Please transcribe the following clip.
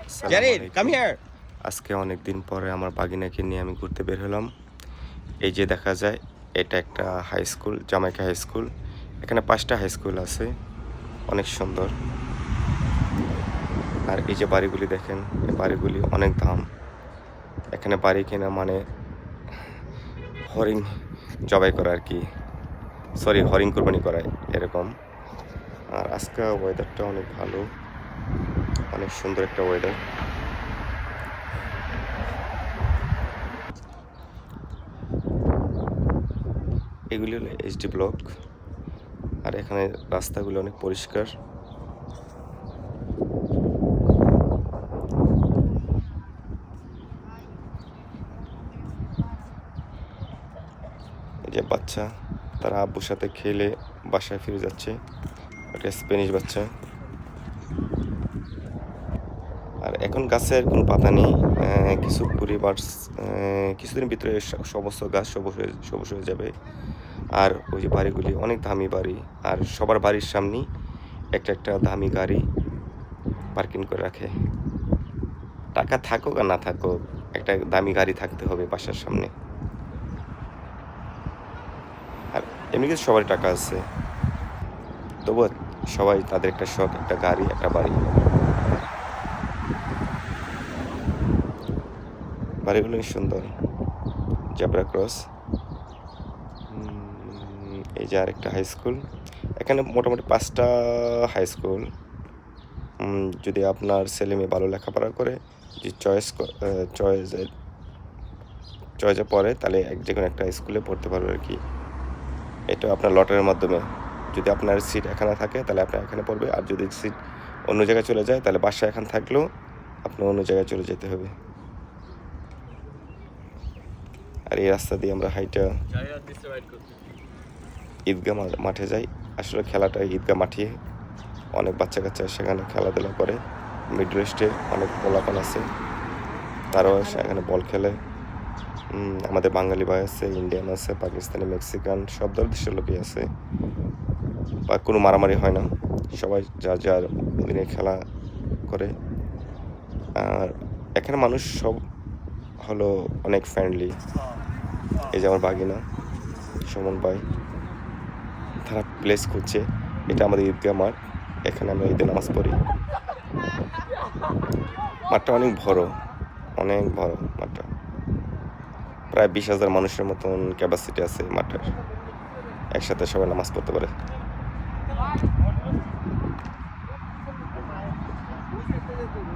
আসসালামু আলাইকুম। আজকে অনেক দিন পরে আমার বাগিনাকে নিয়ে আমি ঘুরতে বের হলাম। এই যে দেখা যায় এটা একটা high school, Jamaica high school. এখানে ৫টা হাই স্কুল আছে। অনেক সুন্দর। আর এই যে বাড়িগুলি দেখেন, এই বাড়িগুলি অনেক দাম। এখানে বাড়ি কেনা মানে হরিণ জবাই করা আরকি। সরি হরিণ কোরবানি করা এরকম। আর আজকে ওয়েদারটা অনেক ভালো। অনেক সুন্দর একটা ওয়েদার। এগুলি হলো এইচডি ব্লক। আর এখানে রাস্তাগুলো অনেক পরিষ্কার। এই যে বাচ্চা তারা আব্বুর সাথে খেলে বাসায় ফিরে যাচ্ছে। একটা স্প্যানিশ বাচ্চা। আর এখন গাছের কোনো পাতা নেই। কিছু পরিবার কিছুদিনের ভিতরে সমস্ত গাছ সবুজ হয়ে যাবে। আর ওই যে বাড়িগুলি অনেক দামি বাড়ি। আর সবার বাড়ির সামনেই একটা দামি গাড়ি পার্কিং করে রাখে। টাকা থাকুক আর না থাকুক, একটা দামি গাড়ি থাকতে হবে বাসার সামনে। আর এমনিতে সবারই টাকা আছে, তবুও সবাই তাদের একটা শখ, একটা গাড়ি, একটা বাড়ি। বাড়িগুলো সুন্দর। Zebra cross. এই যে আরেকটা হাই স্কুল। এখানে মোটামুটি ৫টা হাই স্কুল। যদি আপনার ছেলে মেয়ে ভালো লেখাপড়া করে, যে চয়েসে পড়ে, তাহলে যে কোনো একটা স্কুলে পড়তে পারবে আর কি। এটা আপনার লটারির মাধ্যমে। যদি আপনার সিট এখানে থাকে তাহলে আপনার এখানে পড়বে, আর যদি সিট অন্য জায়গায় চলে যায় তাহলে বাসায় এখানে থাকলেও আপনার অন্য জায়গায় চলে যেতে হবে। আর এই রাস্তা দিয়ে আমরা হাইটা ঈদগাহ মাঠে যাই। আসলে খেলাটা ঈদগাহ মাঠে। অনেক বাচ্চা কাচ্চা সেখানে খেলাধুলা করে। মিডল ইস্টে অনেক পোলাপান আছে, তারাও সেখানে বল খেলে। আমাদের বাঙালি ভাই আছে, ইন্ডিয়ান আছে, পাকিস্তানি, মেক্সিকান, সব দেশের লোকই আছে। বা কোনো মারামারি হয় না, সবাই যার যার অধীনে খেলা করে। আর এখানে মানুষ সব হলো অনেক ফ্রেন্ডলি। এই যে আমার বাগিনা সুমন ভাই, তারা প্লেস খুঁজছে। এটা আমাদের ঈদগাহ মাঠ, এখানে আমরা ঈদে নামাজ পড়ি। মাঠটা অনেক বড় মাঠটা। প্রায় ২০,০০০ মানুষের মতন ক্যাপাসিটি আছে মাঠের। একসাথে সবাই নামাজ পড়তে পারে।